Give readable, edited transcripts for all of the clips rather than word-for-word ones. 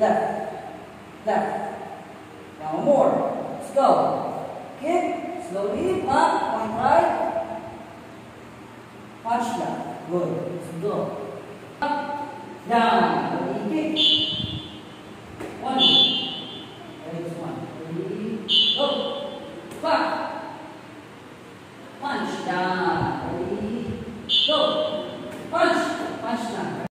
Left, left. Now more. Let's go. Kick, slowly, up, point right. Punch left. Good. Let's go. Up, down. Ready, kick. One. Ready, one. Ready, go. Back. Punch down. Ready, go. Punch. Punch down.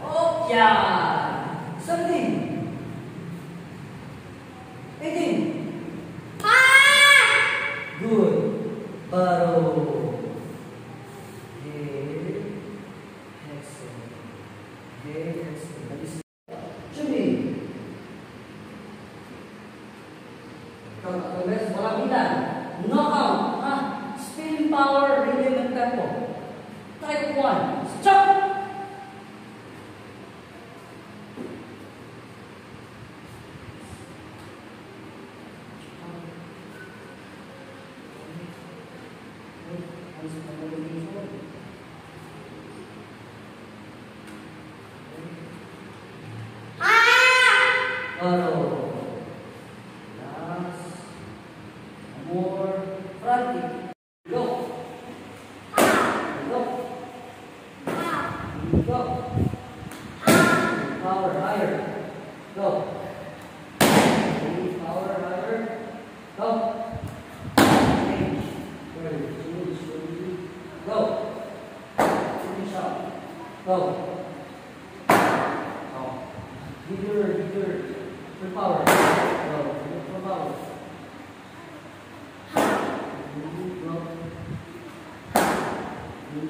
Oh, yeah. 17. 18. Good. Baru. Here. Excellent. Here. Excellent. Cumi. Kalau walang bilang. Knockout. Spin power, rhythm, and tempo. Type 1. Stop. More front go. Go. Go. Power higher. Go. Power higher. Go. Change. Slowly. Go. Finish up. Go. Oh. Give your power. Go. Give power.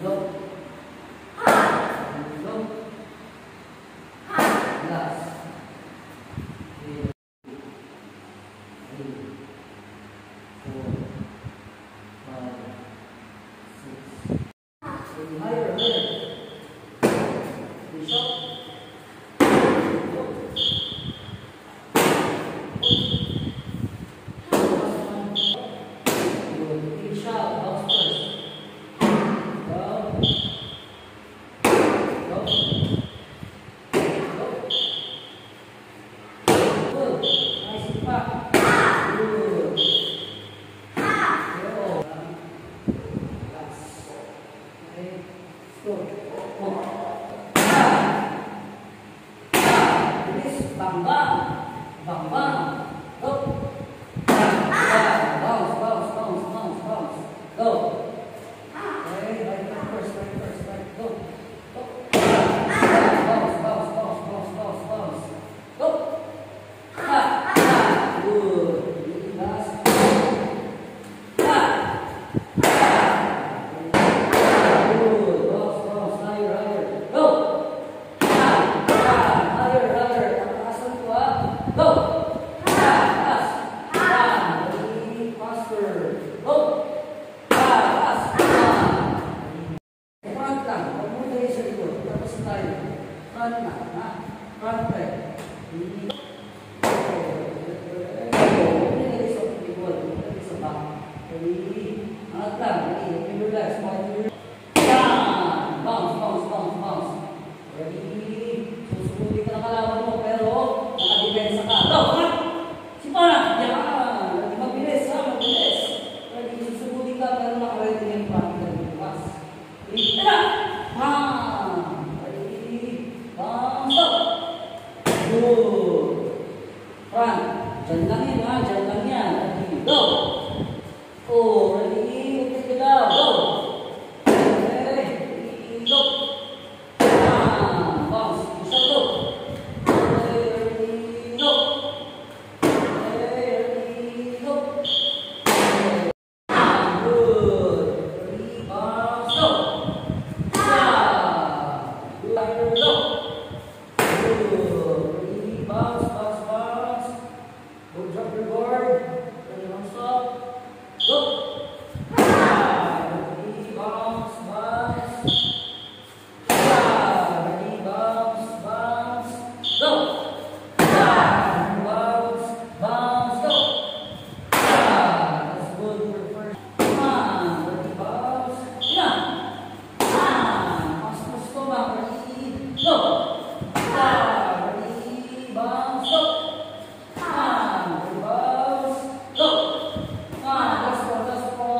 Go. Last. 3, 4, 5, 6. Higher. Push up. Go. Go. Bilis. Bang bang. Bang bang. Go. Bounce, bounce, bounce, bounce, bounce. Go. Okay, right first, right first, right. Go. Go. Bounce, bounce, bounce, bounce, bounce, bounce. Go. Good. Really fast. Good. Bounce, bounce, higher, higher. Go. Higher, higher. Takasan ko ha. Go. Fast. Really faster. Go. Fast. Front lang. Huwag mo tayo sa likod. Tapos tayo. Front na. Ha? Front leg. Relax, bounce, bounce, bounce, bounce. Ready? Susubutin ka ng kalaban mo, pero nakadepensa ka. Go! Sipa! Yan! Ready, mabilis, ha? Mabilis. Ready, susubutin ka, pero nakaready na yung pati ka ng bukas. Ready? Tara! Ready? Bounce, stop! Good! Front. Diyan lang yan, ha? Diyan lang yan. Ready? Go! Oh, ready? Take it out. Go! Go! Bounce. Isa to. Ready, go! Ready, go! Good. Ready, bounce, go! Good. Go! Good. Ready, bounce, bounce, bounce. Go drop your board. Ready, don't stop. Go! Ready, bounce, bounce. Ready, bounce, bounce. Go! Bounce, bounce, go! That's good for first. Come on, ready, bounce. Bounce mo stomach. Ready, go! Ready, bounce, go! Ready, bounce, go! Last one,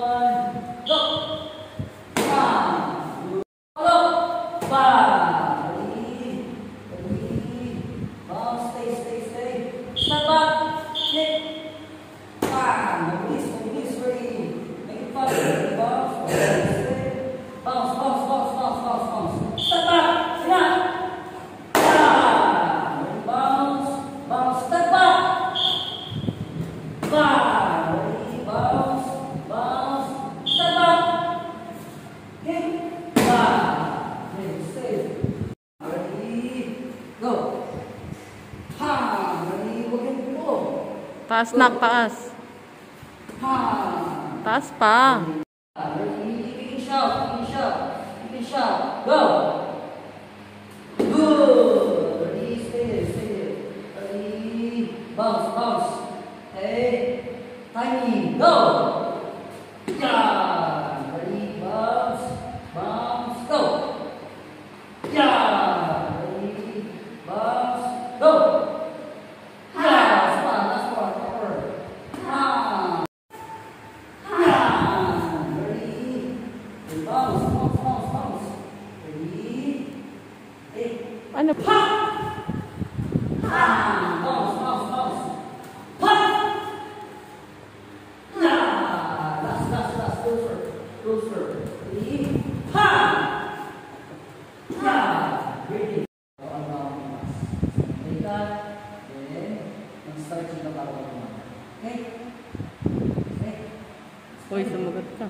go! Follow! Ready, bounce, stay. Step back, kick. Mabilis, ready. Make it fast, ready, bounce, stay. Bounce. Step back, snap. Ready, bounce, step back. Ready, bounce, step back. Kick. Stay. Ready, go. Ready, huwag yung pulo. Taas na, taas. Taas pa. Ready, you can shout. Go. Good. Ready, stay there. Ready, bounce. Hey, timing, go. Yeah. Ready, bounce, go. Yeah. Ready, bounce, go. Yeah. Last one, cover. Ready, bounce. Ready, hey. Ano pa? Bounce. Last, closer. Ready, ready. Take that, then mag-start siya na para mag-umag. Okay? Uy, sumagot ka.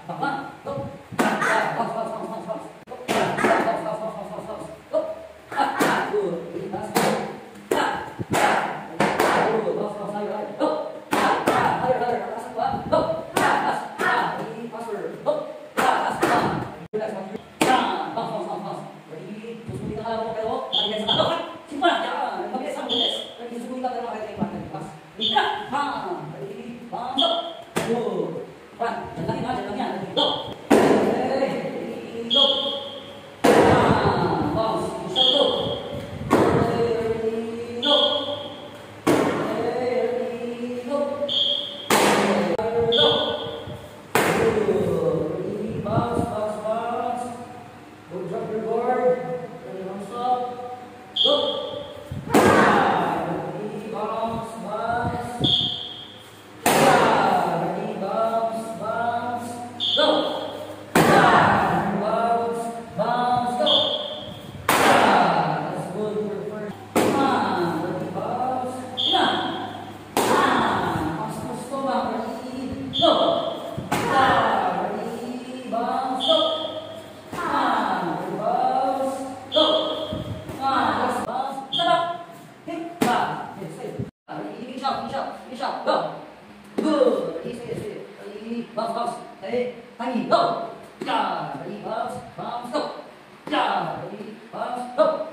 One, go. Bounce, bounce, bounce, bounce, bounce. Go. Bounce, bounce, bounce, bounce, bounce, bounce. Go. Good. Really fast. Good. Bounce, bounce, higher, higher. Go. Higher, higher. Last one. Go. Fast. Really faster. Go. Fast. Relax, one. Bounce, bounce, bounce, bounce. Ready? Susubukin na kalaban mo pero nakikita sa kalaban. Simpan. Yan. Mabilis, mabilis. Ready? Susubukin ka pero nakikita yung partner. Fast. Ika. Ready? Bounce up. Good. One. Diyan lang yan. Diyan lang yan. Ready? Go. Okay. Ready? Go. Bounce. Isa, go. Ready? Go. Ready? Go. Go. Good. Ready? Bounce, bounce, bounce. Go drop your board. Ready? Bounce up. Go. Ready? Bounce, bounce. Ready? Bounce, bounce. Go. Bounce, bounce, go. That's good for the first. Ready? Bounce. Bounce, bounce, go back. Ready? Go. Ready? Bounce, go. Ready? Bounce, go. Bounce, bounce, shut up. Hit, hit, stay. Ready? Finish out, finish out, finish out, go. Good. Ready, stay, stay. Ready? Bounce, bounce. Hey, hanging, go. Ready? Bounce, bounce, go. Ready? Bounce, go.